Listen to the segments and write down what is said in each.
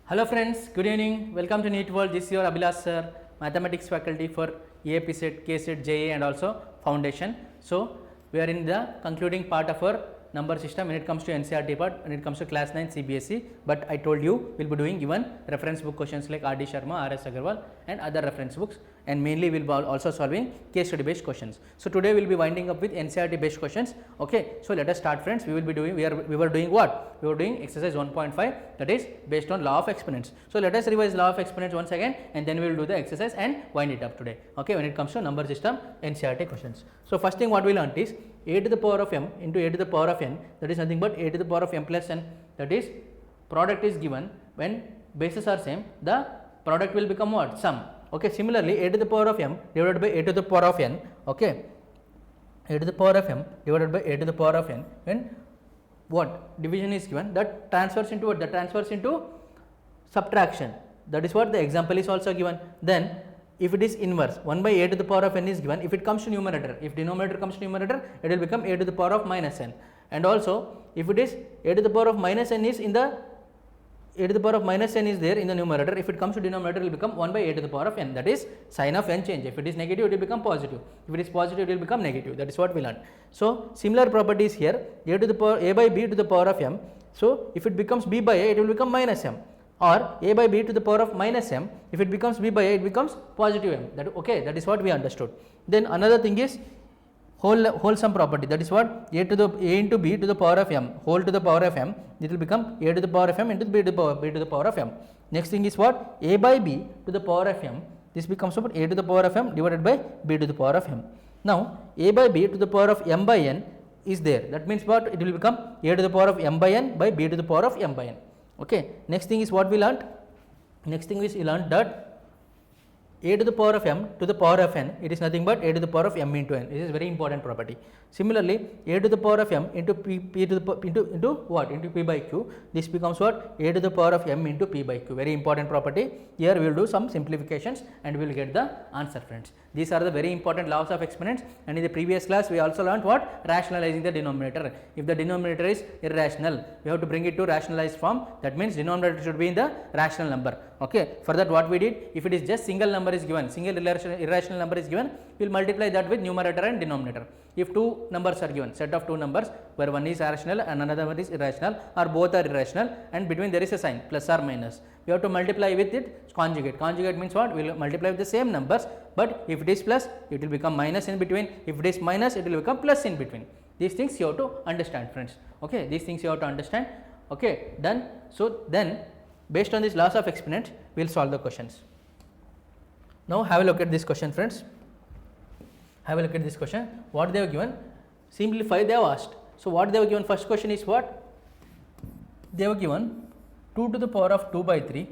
Hello friends, good evening. Welcome to NEET World. This is your Abhilash Sir, Mathematics faculty for EAP set, KSET, JA and also Foundation. So, we are in the concluding part of our number system when it comes to NCERT part, when it comes to class 9 CBSE, but I told you we will be doing even reference book questions like R.D. Sharma, R.S. Agarwal and other reference books, and mainly we will be also solving case study based questions. So, today we will be winding up with NCERT based questions. Okay, so let us start friends. We will be doing, we were doing what? We were doing exercise 1.5, that is based on law of exponents. So, let us revise law of exponents once again and then we will do the exercise and wind it up today. Okay, when it comes to number system NCERT questions. So, first thing what we learnt is a to the power of m into a to the power of n, that is nothing but a to the power of m plus n, that is product is given when bases are same, the product will become what? Sum. Okay, similarly a to the power of m divided by a to the power of n, okay, a to the power of m divided by a to the power of n, when what division is given, that transfers into what? That transfers into subtraction. That is what the example is also given. Then if it is inverse, 1 by a to the power of n is given, if it comes to numerator, if denominator comes to numerator, it will become a to the power of minus n. And also if it is a to the power of minus n is in the a to the power of minus n is there in the numerator, if it comes to denominator it will become 1 by a to the power of n, that is sign of n change. If it is negative it will become positive, if it is positive it will become negative, that is what we learned. So, similar properties here, a to the power a by b to the power of m, so if it becomes b by a it will become minus m, or a by b to the power of minus m, if it becomes b by a it becomes positive m, that okay, that is what we understood. Then another thing is wholesome property, that is what a into b to the power of m whole to the power of m, it will become a to the power of m into b to the power of m. Next thing is what? A by b to the power of m, this becomes what? A to the power of m divided by b to the power of m. Now a by b to the power of m by n is there, that means what? It will become a to the power of m by n by b to the power of m by n. Okay. Next thing is what we learnt? Next thing is we learnt that a to the power of m to the power of n, it is nothing but a to the power of m into n. This is very important property. Similarly, a to the power of m into p to the into what? Into p by q. This becomes what? A to the power of m into p by q. Very important property. Here we will do some simplifications and we will get the answer, friends. These are the very important laws of exponents, and in the previous class we also learnt what? Rationalizing the denominator. If the denominator is irrational, we have to bring it to rationalized form. That means denominator should be in the rational number. Okay. For that what we did? If it is just single number is given, single irrational number is given, we will multiply that with numerator and denominator. If two numbers are given, set of two numbers where one is rational and another one is irrational, or both are irrational and between there is a sign plus or minus, we have to multiply with it conjugate. Conjugate means what? We will multiply with the same numbers, but if it is plus it will become minus in between, if it is minus it will become plus in between. These things you have to understand, friends. Okay, these things you have to understand. Okay, done. So then based on these laws of exponents we will solve the questions. Now have a look at this question, friends. Have a look at this question. What they have given? Simplify they have asked. So what they have given? First question is what? They have given 2 to the power of 2 by 3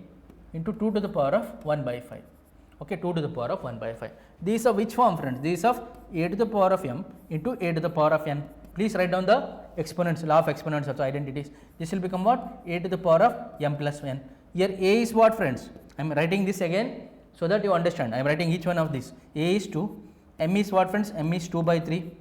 into 2 to the power of 1 by 5. Okay, 2 to the power of 1 by 5. These are which form, friends? These of a to the power of m into a to the power of n. Please write down the exponents, law of exponents also, identities. This will become what? A to the power of m plus n. Here a is what, friends? I am writing this again so that you understand. I am writing each one of these. A is 2, m is what, friends? M is 2 by 3.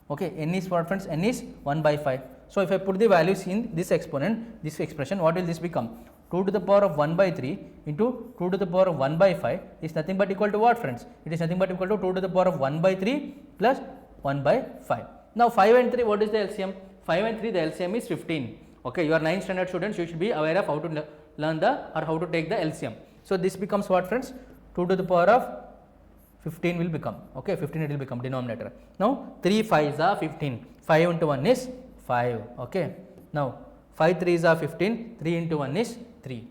Okay, n is what, friends? N is 1 by 5. So if I put the values in this exponent, this expression, what will this become? 2 to the power of 1 by 3 into 2 to the power of 1 by 5 is nothing but equal to what, friends? It is nothing but equal to 2 to the power of 1 by 3 plus 1 by 5. Now 5 and 3, what is the LCM? 5 and 3, the LCM is 15. Okay, you are 9th standard students, you should be aware of how to learn the or how to take the LCM. So this becomes what, friends? 2 to the power of 15 will become, okay, 15 it will become denominator. Now 3 5s are 15, 5 into 1 is 5, okay. Now 5 3s are 15, 3 into 1 is 3.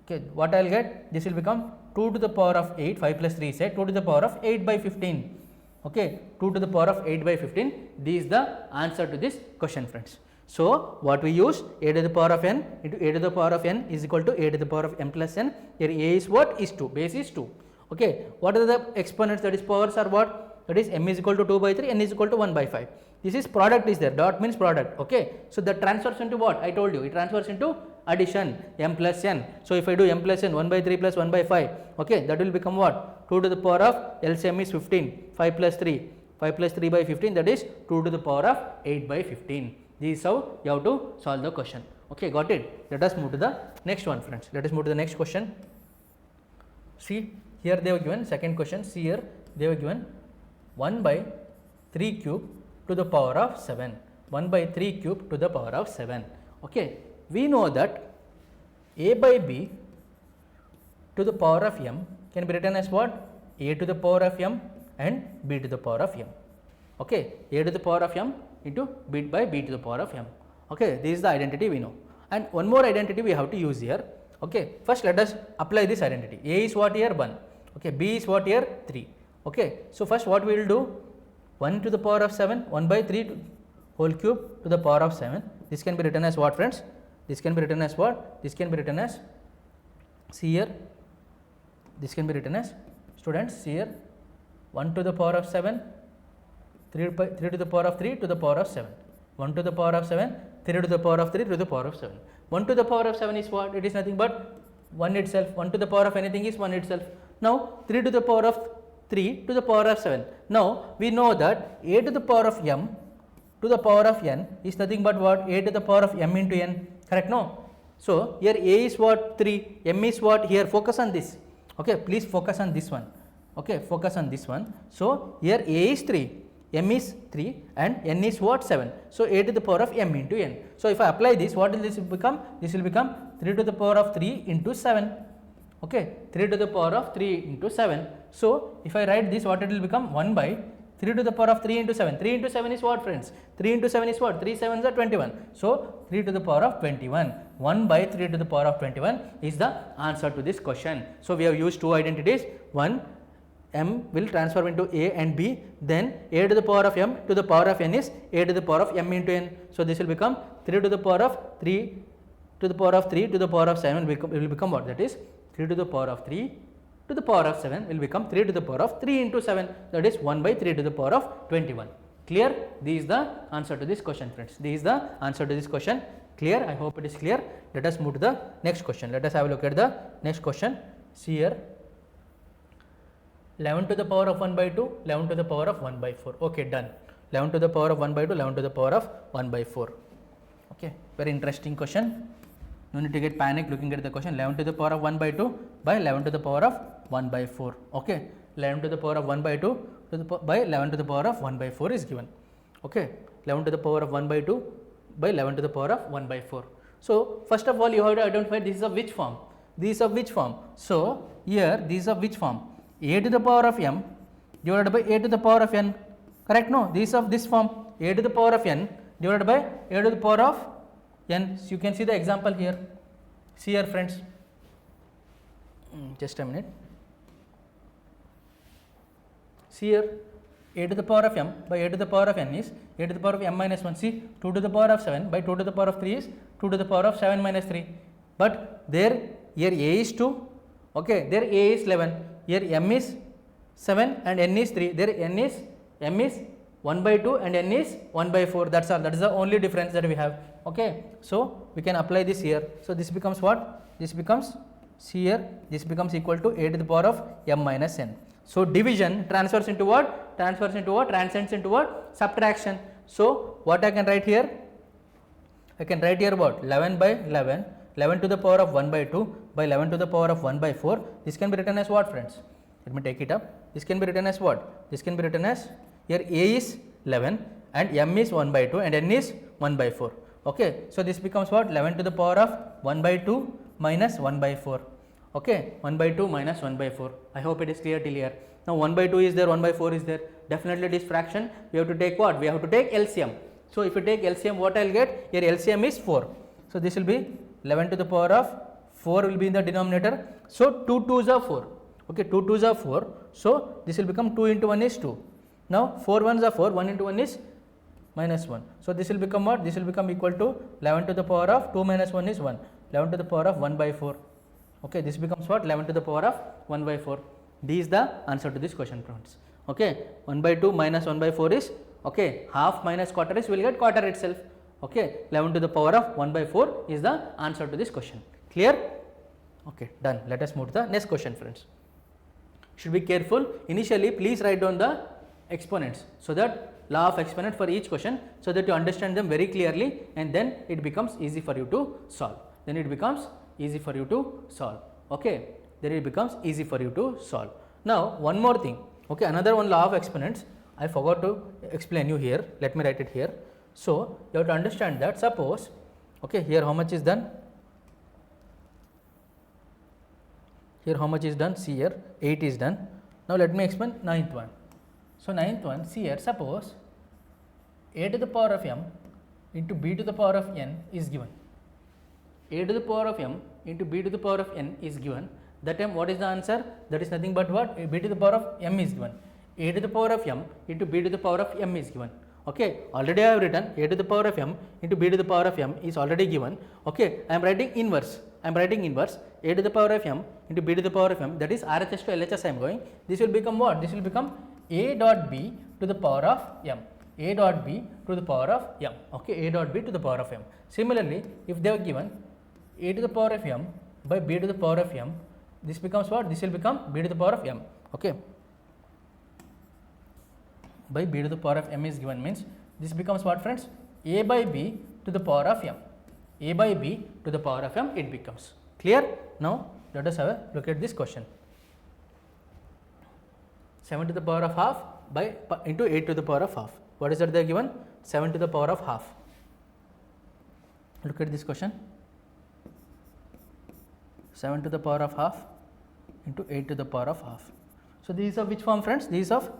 Okay, what I will get? This will become 2 to the power of 8, 5 plus 3 is 8, 2 to the power of 8 by 15. Okay, 2 to the power of 8 by 15. This is the answer to this question, friends. So what we use? A to the power of n into a to the power of n is equal to a to the power of m plus n. Here a is what? Is 2, base is 2. Okay, what are the exponents, that is powers are what? That is m is equal to 2 by 3, n is equal to 1 by 5. This is product is there, dot means product. Okay, so that transfers into what? I told you, it transfers into addition, m plus n. So if I do m plus n, 1 by 3 plus 1 by 5, okay, that will become what? 2 to the power of LCM is 15, 5 plus 3, 5 plus 3 by 15, that is 2 to the power of 8 by 15. This is how you have to solve the question. Okay, got it? Let us move to the next one, friends. Let us move to the next question. See, here they have given second question. See here, they have given 1 by 3 cube to the power of 7. 1 by 3 cube to the power of 7. Okay, we know that a by b to the power of m can be written as what? A to the power of m and b to the power of m. Okay, a to the power of m into b by b to the power of m. Okay, this is the identity we know. And one more identity we have to use here. Okay, first let us apply this identity. A is what here? 1. Okay, b is what here? 3. Okay, so first what we will do? 1 to the power of 7, 1 by 3 whole cube to the power of 7. This can be written as what, friends? This can be written as what? This can be written as, see here, this can be written as, students, see here, 1 to the power of 7, 3 to the power of 3 to the power of 7. 1 to the power of 7, 3 to the power of 3 to the power of 7. 1 to the power of 7 is what? It is nothing but 1 itself. 1 to the power of anything is 1 itself. Now 3 to the power of 3 to the power of 7. Now we know that a to the power of m to the power of n is nothing but what? A to the power of m into n. Correct? No? So here a is what? 3, m is what? Here focus on this. Okay, please focus on this one. Okay, focus on this one. So here a is 3, m is 3 and n is what? 7. So a to the power of m into n. So if I apply this, what will this become? This will become 3 to the power of 3 into 7. Okay, 3 to the power of 3 into 7. So if I write this, what it will become? 1 by 3 to the power of 3 into 7. 3 into 7 is what, friends? 3 into 7 is what? 3 sevens are 21. So 3 to the power of 21. 1 by 3 to the power of 21 is the answer to this question. So we have used two identities. One, m will transform into a and b, then a to the power of m to the power of n is a to the power of m into n. So this will become 3 to the power of 3 to the power of 3 to the power of 7 will become what? That is 3 to the power of 3 to the power of 7 will become 3 to the power of 3 into 7, that is 1 by 3 to the power of 21. Clear? This is the answer to this question, friends. This is the answer to this question. Clear? I hope it is clear. Let us move to the next question. Let us have a look at the next question. See here, 11 to the power of 1 by 2, 11 to the power of 1 by 4. Okay, done. 11 to the power of 1 by 2, 11 to the power of 1 by 4. Okay, very interesting question. No need to get panic looking at the question. 11 to the power of 1 by 2 by 11 to the power of 1 by 4. Okay, 11 to the power of 1 by 2 to the by 11 to the power of 1 by 4 is given. Okay, 11 to the power of 1 by 2 by 11 to the power of 1 by 4. So first of all, you have to identify this is of which form. This is of which form. So here this is of which form? A to the power of m divided by a to the power of n. Correct? No, this is of this form. A to the power of n divided by a to the power of n. So you can see the example here. See here, friends. Just a minute. See here, a to the power of m by a to the power of n is a to the power of m minus 1. See, 2 to the power of 7 by 2 to the power of 3 is 2 to the power of 7 minus 3. But there here a is 2. Okay, there a is 11. Here m is 7 and n is 3. There m is 1 by 2 and n is 1 by 4. That's all. That is the only difference that we have. Okay, so we can apply this here. So this becomes what? This becomes, see here, this becomes equal to a to the power of m minus n. So division transfers into what? Transfers into what? Transcends into what? Subtraction. So what I can write here? I can write here what? 11 by 11, 11 to the power of 1 by 2 by 11 to the power of 1 by 4. This can be written as what, friends? Let me take it up. This can be written as what? This can be written as, here a is 11 and m is 1 by 2 and n is 1 by 4. Okay, so this becomes what? 11 to the power of 1 by 2 minus 1 by 4. Okay, 1 by 2 minus 1 by 4. I hope it is clear till here. Now 1 by 2 is there, 1 by 4 is there. Definitely this fraction, we have to take what? We have to take LCM. So if you take LCM, what I will get? Here LCM is 4. So this will be 11 to the power of 4 will be in the denominator. So 2 2s are 4. Okay, 2 2s are 4. So this will become 2 into 1 is 2. Now 4 1s are 4, 1 into 1 is minus 1. So this will become what? This will become equal to 11 to the power of 2 minus 1 is 1. 11 to the power of 1 by 4. Okay, this becomes what? 11 to the power of 1 by 4. This is the answer to this question, friends. Okay, 1 by 2 minus 1 by 4 is, okay, half minus quarter is, we will get quarter itself. Okay, 11 to the power of 1 by 4 is the answer to this question. Clear? Okay, done. Let us move to the next question, friends. Should be careful. Initially, please write down the exponents so that law of exponent for each question, so that you understand them very clearly, and then it becomes easy for you to solve. Then it becomes easy for you to solve. Okay, then it becomes easy for you to solve. Now one more thing. Okay, another one law of exponents I forgot to explain you here. Let me write it here. So you have to understand that, suppose, okay, here how much is done? Here how much is done? See here, 8 is done. Now let me explain ninth one. So ninth one, see here, suppose a to the power of m into b to the power of n is given. A to the power of m into b to the power of n is given. That time what is the answer? That is nothing but what? B to the power of m is given. A to the power of m into b to the power of m is given. Okay, already I have written a to the power of m into b to the power of m is already given. Okay, I am writing inverse. I am writing inverse. A to the power of m into b to the power of m, that is RHS to LHS I am going. This will become what? This will become a dot b to the power of m. A dot b to the power of m. Okay, a dot b to the power of m. Similarly, if they are given a to the power of m by b to the power of m, this becomes what? This will become b to the power of m. Okay, by b to the power of m is given means this becomes what, friends? A by b to the power of m. A by b to the power of m it becomes. Clear? Now let us have a look at this question. 7 to the power of half by into 8 to the power of half. What is that they are given? 7 to the power of half. Look at this question. 7 to the power of half into 8 to the power of half. So these are which form, friends? These of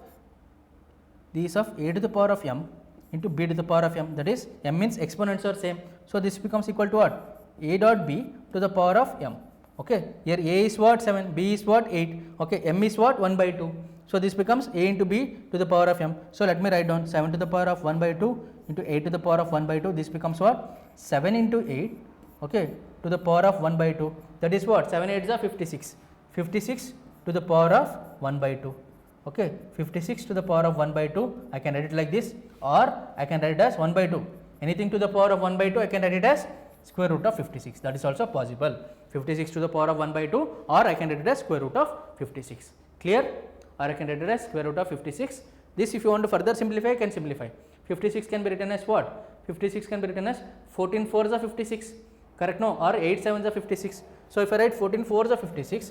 a to the power of m into b to the power of m, that is m means exponents are same. So this becomes equal to what? A dot b to the power of m. Okay, here a is what? 7, b is what? 8. Okay, m is what? 1 by 2. So this becomes a into b to the power of m. So let me write down 7 to the power of 1 by 2 into 8 to the power of 1 by 2. This becomes what? 7 into 8. Okay, to the power of 1 by 2. That is what? 7 8s are 56. 56 to the power of 1 by 2. Okay, 56 to the power of 1 by 2, I can write it like this, or I can write it as 1 by 2. Anything to the power of 1 by 2, I can write it as square root of 56. That is also possible. 56 to the power of 1 by 2, or I can write it as square root of 56. Clear? Or I can write it as square root of 56. This, if you want to further simplify, I can simplify. 56 can be written as what? 56 can be written as 14 4s are 56. Correct? No? Or 8 7s are 56. So if I write 14 4s are 56,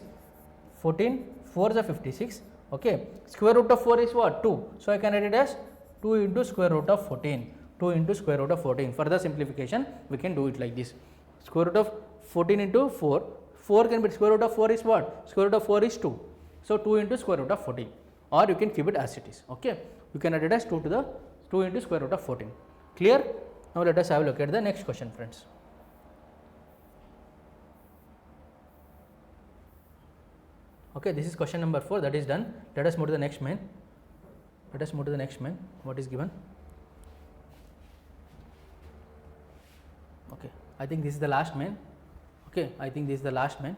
14 4s are 56. Okay, square root of 4 is what? 2. So I can write it as 2 into square root of 14. 2 into square root of 14. Further simplification, we can do it like this. Square root of 14 into 4. 4 can be, square root of 4 is what? Square root of 4 is 2. So 2 into square root of 14. Or you can keep it as it is. Okay, you can write it as 2 into square root of 14. Clear? Now let us have a look at the next question, friends. Okay, this is question number 4, that is done. Let us move to the next main. Let us move to the next main. What is given? Okay, I think this is the last main. Okay, I think this is the last main.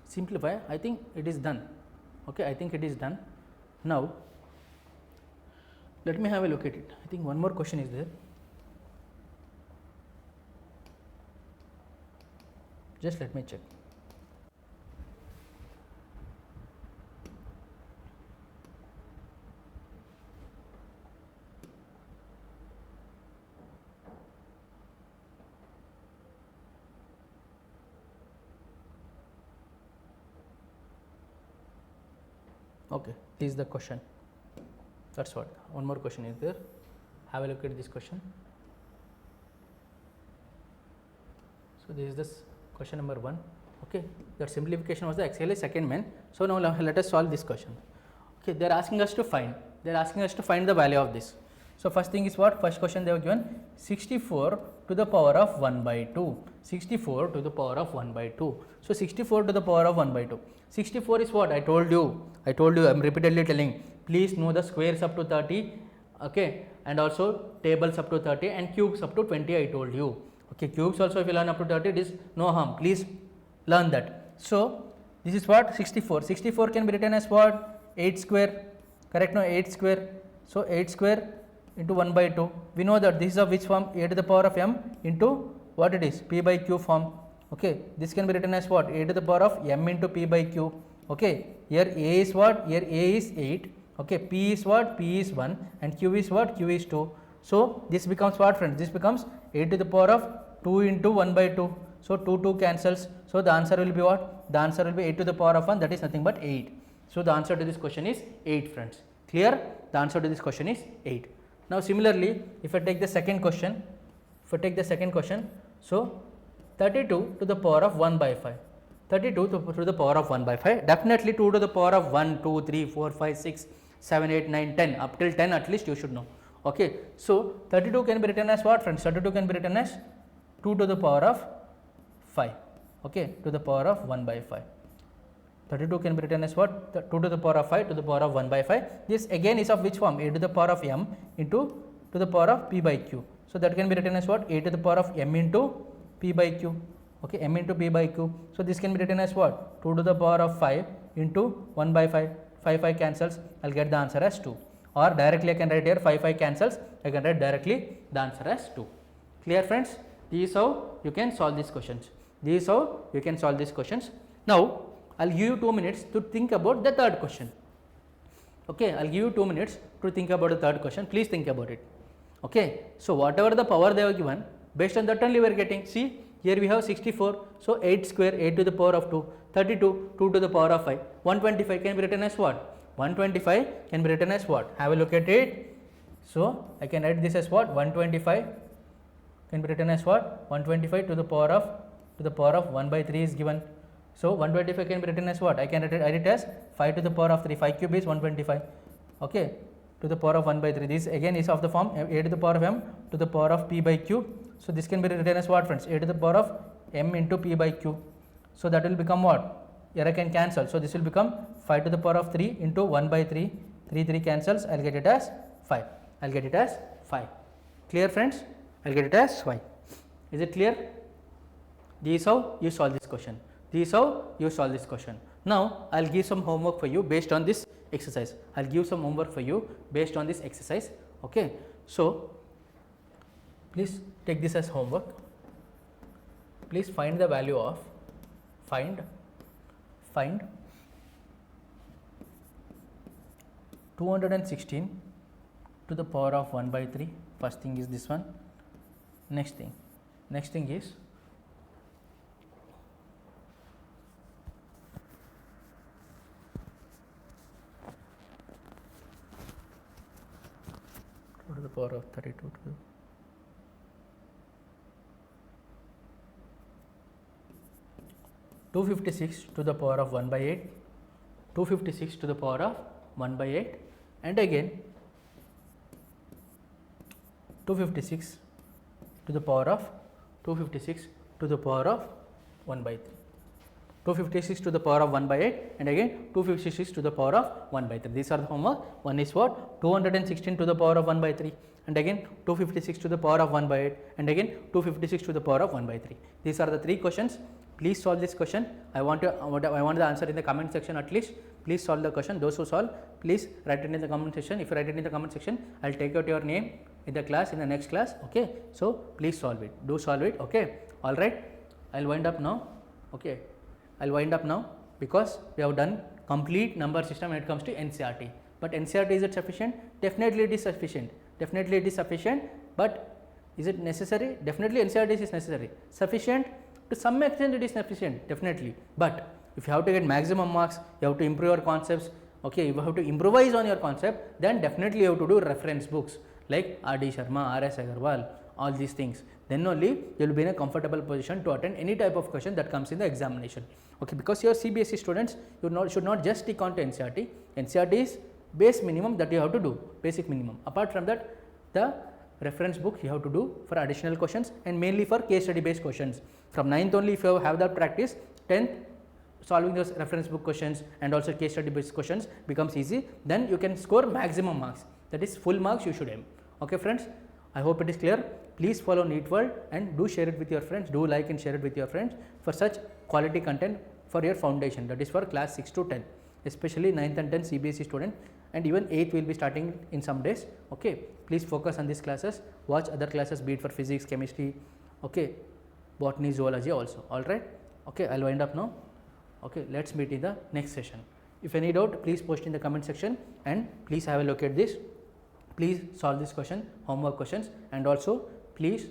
Simplify, I think it is done. Okay, I think it is done. Now let me have a look at it. I think one more question is there. Just let me check. Okay, this is the question. That's what. One more question is there. Have a look at this question. So this is this question number 1. Okay, that simplification was the actually second main. So now let us solve this question. Okay, they are asking us to find. They are asking us to find the value of this. So first thing is what? First question they have given 64 to the power of 1 by 2. 64 to the power of 1 by 2. So 64 to the power of 1 by 2. 64 is what? I told you. I am repeatedly telling. Please know the squares up to 30. Okay, and also tables up to 30 and cubes up to 20. I told you. Okay, cubes also if you learn up to 30, it is no harm. Please learn that. So this is what? 64. 64 can be written as what? 8 square. Correct? No, 8 square. So 8 square into 1 by 2. We know that this is of which form? A to the power of m into what it is? P by q form. Okay, this can be written as what? A to the power of m into p by q. Okay, here a is what? Here a is 8. Okay, P is what? P is 1 and Q is what? Q is 2. So this becomes what, friends? This becomes 8 to the power of 2 into 1 by 2. So 2 cancels. So the answer will be what? The answer will be 8 to the power of 1, that is nothing but 8. So the answer to this question is 8, friends. Clear? The answer to this question is 8. Now similarly, if I take the second question, so 32 to the power of 1 by 5. 32 to the power of 1 by 5. Definitely 2 to the power of 1, 2, 3, 4, 5, 6, 7, 8, 9, 10. Up till 10 at least you should know. Okay. So 32 can be written as what, friends? 32 can be written as 2 to the power of 5. Okay. To the power of 1 by 5. 32 can be written as what? 2 to the power of 5 to the power of 1 by 5. This again is of which form? A to the power of m into to the power of p by q. So that can be written as what? A to the power of m into p by q. Okay, m into p by q. So this can be written as what? 2 to the power of 5 into 1 by 5. 5 cancels. I'll get the answer as 2. Or directly I can write here 5 cancels. I can write directly the answer as 2. Clear, friends? This is how you can solve these questions. Now I'll give you 2 minutes to think about the third question. Okay, I'll give you 2 minutes to think about the third question. Please think about it. Okay, so whatever the power they have given, based on that only we are getting. See, here we have 64, so 8 square, 8 to the power of 2, 32, 2 to the power of 5, 125 can be written as what? 125 can be written as what? Have a look at it. So I can write this as what? 125 can be written as what? 125 to the power of 1 by 3 is given. So 125 can be written as what? I can write it as 5 to the power of 3. 5 cube is 125. Okay, to the power of 1 by 3. This again is of the form a to the power of m to the power of p by q. So this can be written as what, friends? A to the power of m into p by q. So that will become what? Here I can cancel. So this will become 5 to the power of 3 into 1 by 3. 3 cancels. I'll get it as 5. Clear, friends? I'll get it as 5. Is it clear? This is how you solve this question. Now I'll give some homework for you based on this exercise. Okay. So please take this as homework. Please find the value of find 216 to the power of 1 by 3. First thing is this one. Next thing is 2 to the power of 32 to the 256 to the power of 1 by 8, 256 to the power of 1 by 8, and again 256 to the power of 1 by 3, 256 to the power of 1 by 8, and again 256 to the power of 1 by 3. These are the homework. One is what? 216 to the power of 1 by 3, and again 256 to the power of 1 by 8, and again 256 to the power of 1 by 3. These are the 3 questions. Please solve this question. I want the answer in the comment section at least. Please solve the question. Those who solve, please write it in the comment section. If you write it in the comment section, I'll take out your name in the class, in the next class. Okay. So please solve it. Do solve it. Okay. All right. I'll wind up now. Okay. I'll wind up now because we have done complete number system when it comes to NCERT. But NCERT, is it sufficient? Definitely it is sufficient. But is it necessary? Definitely NCERT is necessary. Sufficient? To some extent it is sufficient, definitely. But if you have to get maximum marks, you have to improve your concepts. Okay, if you have to improvise on your concept, then definitely you have to do reference books like R.D. Sharma, R.S. Agarwal, all these things. Then only you will be in a comfortable position to attend any type of question that comes in the examination. Okay, because you are CBSE students, you should not just stick on to NCERT. NCERT is base minimum that you have to do, basic minimum. Apart from that, the reference book you have to do for additional questions and mainly for case study based questions. From 9th only, if you have that practice, 10th solving those reference book questions and also case study based questions becomes easy. Then you can score maximum marks, that is full marks you should aim. Okay friends, I hope it is clear. Please follow NEET World and do share it with your friends. Do like and share it with your friends for such quality content for your foundation, that is for class 6 to 10, especially 9th and 10th CBSE student, and even 8th will be starting in some days. Okay, please focus on these classes. Watch other classes, be it for physics, chemistry, okay, botany, zoology also. All right. Okay, I'll wind up now. Okay, let's meet in the next session. If any doubt, please post in the comment section, and please have a look at this. Please solve this question, homework questions, and also please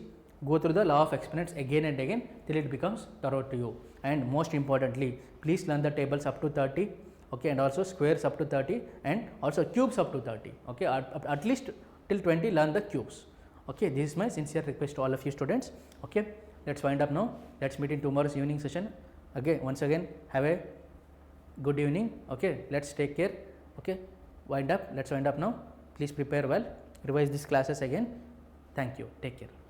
go through the law of exponents again and again till it becomes thorough to you. And most importantly, please learn the tables up to 30, okay, and also squares up to 30, and also cubes up to 30, okay, at least till 20 learn the cubes, okay. This is my sincere request to all of you students, okay. Let's wind up now. Let's meet in tomorrow's evening session. Okay, once again, have a good evening, okay. Let's take care, okay. Let's wind up now. Please prepare well, revise these classes again. Thank you, take care.